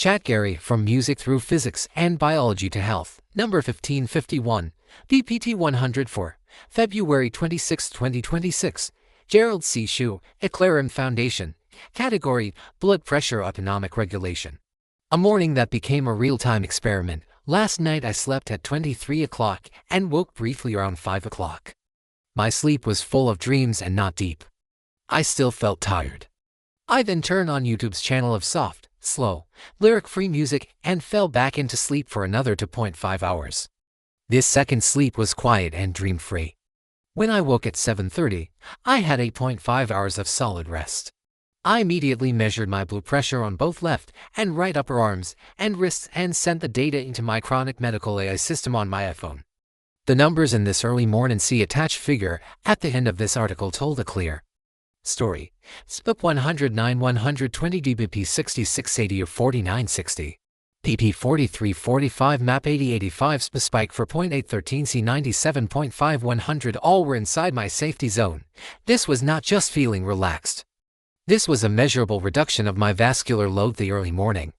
ChatGerry, from music through physics and biology to health. Number 1551, VPT 104, February 26, 2026. Gerald C. EclaireMD Foundation. Category: Blood Pressure Autonomic Regulation. A morning that became a real-time experiment. Last night I slept at 23 o'clock and woke briefly around 5 o'clock. My sleep was full of dreams and not deep. I still felt tired. I then turned on YouTube's channel of soft, slow, lyric-free music and fell back into sleep for another 2.5 hours. This second sleep was quiet and dream-free. When I woke at 7:30, I had 8.5 hours of solid rest. I immediately measured my blood pressure on both left and right upper arms and wrists and sent the data into my chronic medical AI system on my iPhone. The numbers in this early morning see attached figure at the end of this article told a clear story. SPIP 109 120 dBp 6680 or 4960. PP 4345 MAP 8085 SPA spike for 0.813 C 97.5 100 all were inside my safety zone. This was not just feeling relaxed. This was a measurable reduction of my vascular load the early morning.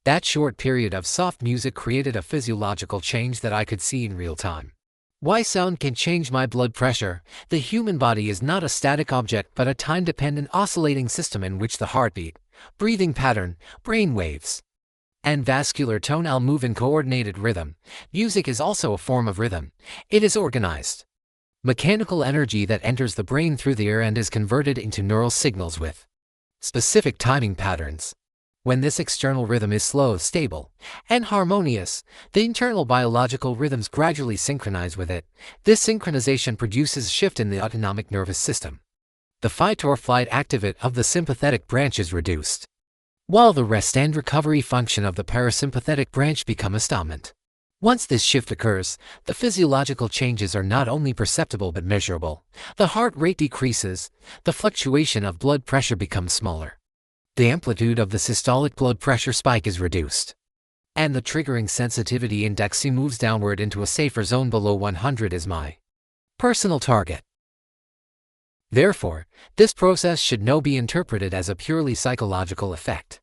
That short period of soft music created a physiological change that I could see in real time. Why sound can change my blood pressure? The human body is not a static object but a time-dependent oscillating system in which the heartbeat, breathing pattern, brain waves, and vascular tone all move in coordinated rhythm. Music is also a form of rhythm. It is organized mechanical energy that enters the brain through the ear and is converted into neural signals with specific timing patterns. When this external rhythm is slow, stable, and harmonious, the internal biological rhythms gradually synchronize with it. This synchronization produces a shift in the autonomic nervous system. The fight-or-flight activity of the sympathetic branch is reduced, while the rest and recovery function of the parasympathetic branch become dominant. Once this shift occurs, the physiological changes are not only perceptible but measurable. The heart rate decreases, the fluctuation of blood pressure becomes smaller, the amplitude of the systolic blood pressure spike is reduced, and the triggering sensitivity index moves downward into a safer zone below 100 is my personal target. Therefore, this process should not be interpreted as a purely psychological effect.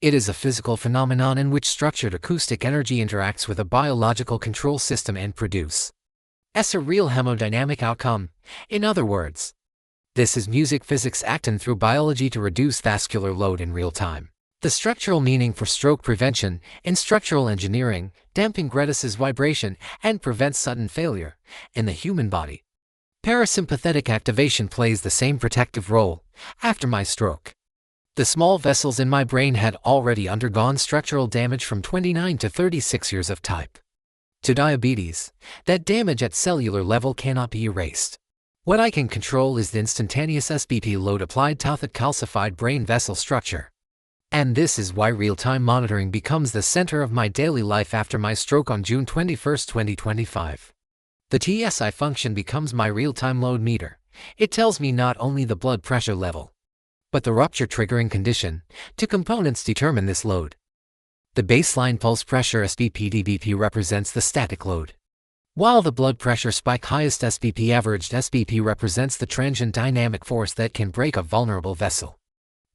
It is a physical phenomenon in which structured acoustic energy interacts with a biological control system and produces a real hemodynamic outcome. In other words, this is music physics acting through biology to reduce vascular load in real time. The structural meaning for stroke prevention in structural engineering, damping reduces vibration and prevents sudden failure in the human body. Parasympathetic activation plays the same protective role. After my stroke, the small vessels in my brain had already undergone structural damage from 29 to 36 years of type 2 diabetes. That damage at cellular level cannot be erased. What I can control is the instantaneous SBP load applied to the calcified brain vessel structure. And this is why real-time monitoring becomes the center of my daily life after my stroke on June 21, 2025. The TSI function becomes my real-time load meter. It tells me not only the blood pressure level, but the rupture triggering condition. Two components determine this load. The baseline pulse pressure SBP dBp represents the static load, while the blood pressure spike highest SBP averaged SBP represents the transient dynamic force that can break a vulnerable vessel.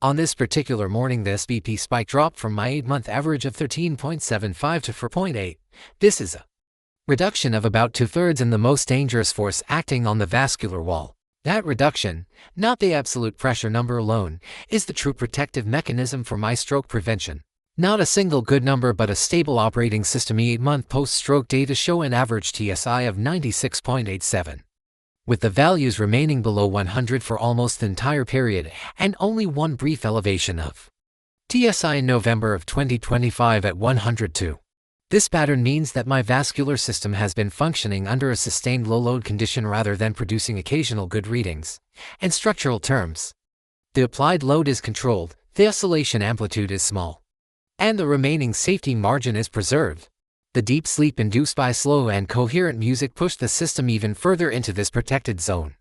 On this particular morning the SBP spike dropped from my 8-month average of 13.75 to 4.8. This is a reduction of about 2/3 in the most dangerous force acting on the vascular wall. That reduction, not the absolute pressure number alone, is the true protective mechanism for my stroke prevention. Not a single good number but a stable operating system. 8-month post-stroke data show an average TSI of 96.87. With the values remaining below 100 for almost the entire period and only one brief elevation of TSI in November of 2025 at 102. This pattern means that my vascular system has been functioning under a sustained low-load condition rather than producing occasional good readings. In structural terms, the applied load is controlled, the oscillation amplitude is small, and the remaining safety margin is preserved. The deep sleep induced by slow and coherent music pushed the system even further into this protected zone.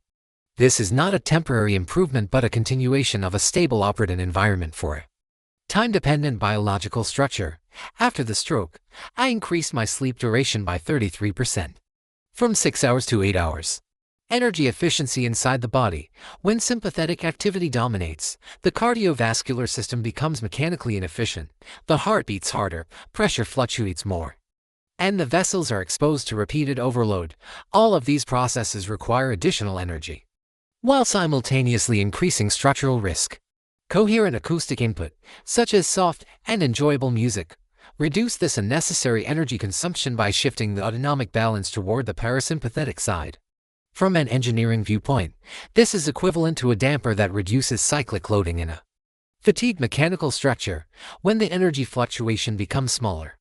This is not a temporary improvement but a continuation of a stable operating environment for it. Time-dependent biological structure. After the stroke, I increased my sleep duration by 33%, from 6 hours to 8 hours. Energy efficiency inside the body. When sympathetic activity dominates, the cardiovascular system becomes mechanically inefficient, the heart beats harder, pressure fluctuates more, and the vessels are exposed to repeated overload. All of these processes require additional energy, while simultaneously increasing structural risk. Coherent acoustic input, such as soft and enjoyable music, reduce this unnecessary energy consumption by shifting the autonomic balance toward the parasympathetic side. From an engineering viewpoint, this is equivalent to a damper that reduces cyclic loading in a fatigued mechanical structure. When the energy fluctuation becomes smaller,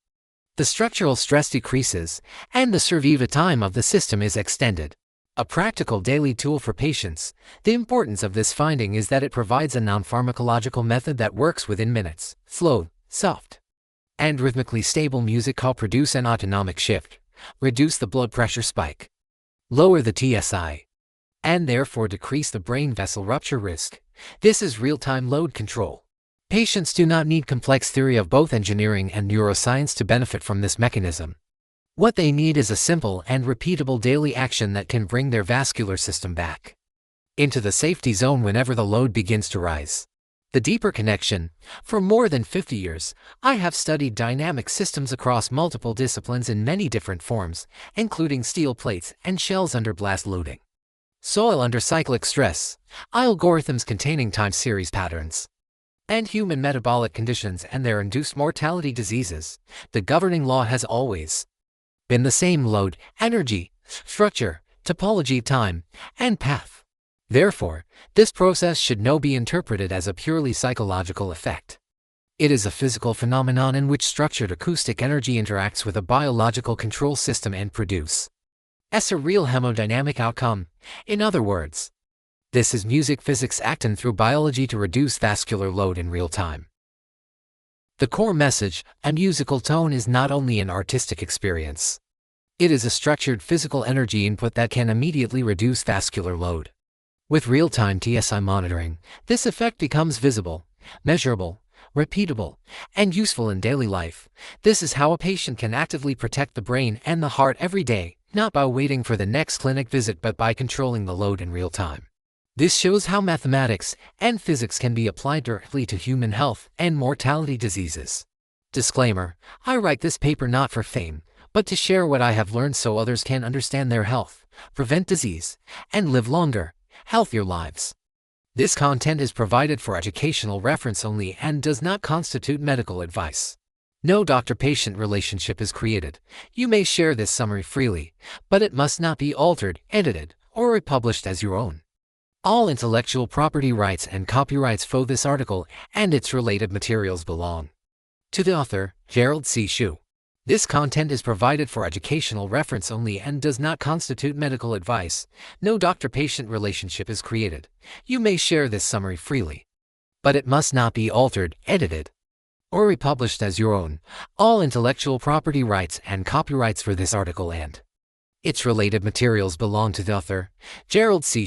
the structural stress decreases, and the survival time of the system is extended. A practical daily tool for patients. The importance of this finding is that it provides a non-pharmacological method that works within minutes. Slow, soft, and rhythmically stable music help produce an autonomic shift, reduce the blood pressure spike, lower the TSI, and therefore decrease the brain vessel rupture risk. This is real-time load control. Patients do not need complex theory of both engineering and neuroscience to benefit from this mechanism. What they need is a simple and repeatable daily action that can bring their vascular system back into the safety zone whenever the load begins to rise. The deeper connection. For more than 50 years, I have studied dynamic systems across multiple disciplines in many different forms, including steel plates and shells under blast loading, soil under cyclic stress, algorithms containing time series patterns, and human metabolic conditions and their induced mortality diseases. The governing law has always been the same: load, energy, structure, topology, time, and path. Therefore, this process should not be interpreted as a purely psychological effect. It is a physical phenomenon in which structured acoustic energy interacts with a biological control system and produces a real hemodynamic outcome. In other words, this is music physics acting through biology to reduce vascular load in real time. The core message: a musical tone is not only an artistic experience. It is a structured physical energy input that can immediately reduce vascular load. With real-time TSI monitoring, this effect becomes visible, measurable, repeatable, and useful in daily life. This is how a patient can actively protect the brain and the heart every day, not by waiting for the next clinic visit but by controlling the load in real time. This shows how mathematics and physics can be applied directly to human health and mortality diseases. Disclaimer: I write this paper not for fame, but to share what I have learned so others can understand their health, prevent disease, and live longer, healthier lives. This content is provided for educational reference only and does not constitute medical advice. No doctor-patient relationship is created. You may share this summary freely, but it must not be altered, edited, or republished as your own. All intellectual property rights and copyrights for this article and its related materials belong to the author, Gerald C. This content is provided for educational reference only and does not constitute medical advice. No doctor-patient relationship is created. You may share this summary freely, but it must not be altered, edited, or republished as your own. All intellectual property rights and copyrights for this article and its related materials belong to the author, Gerald C.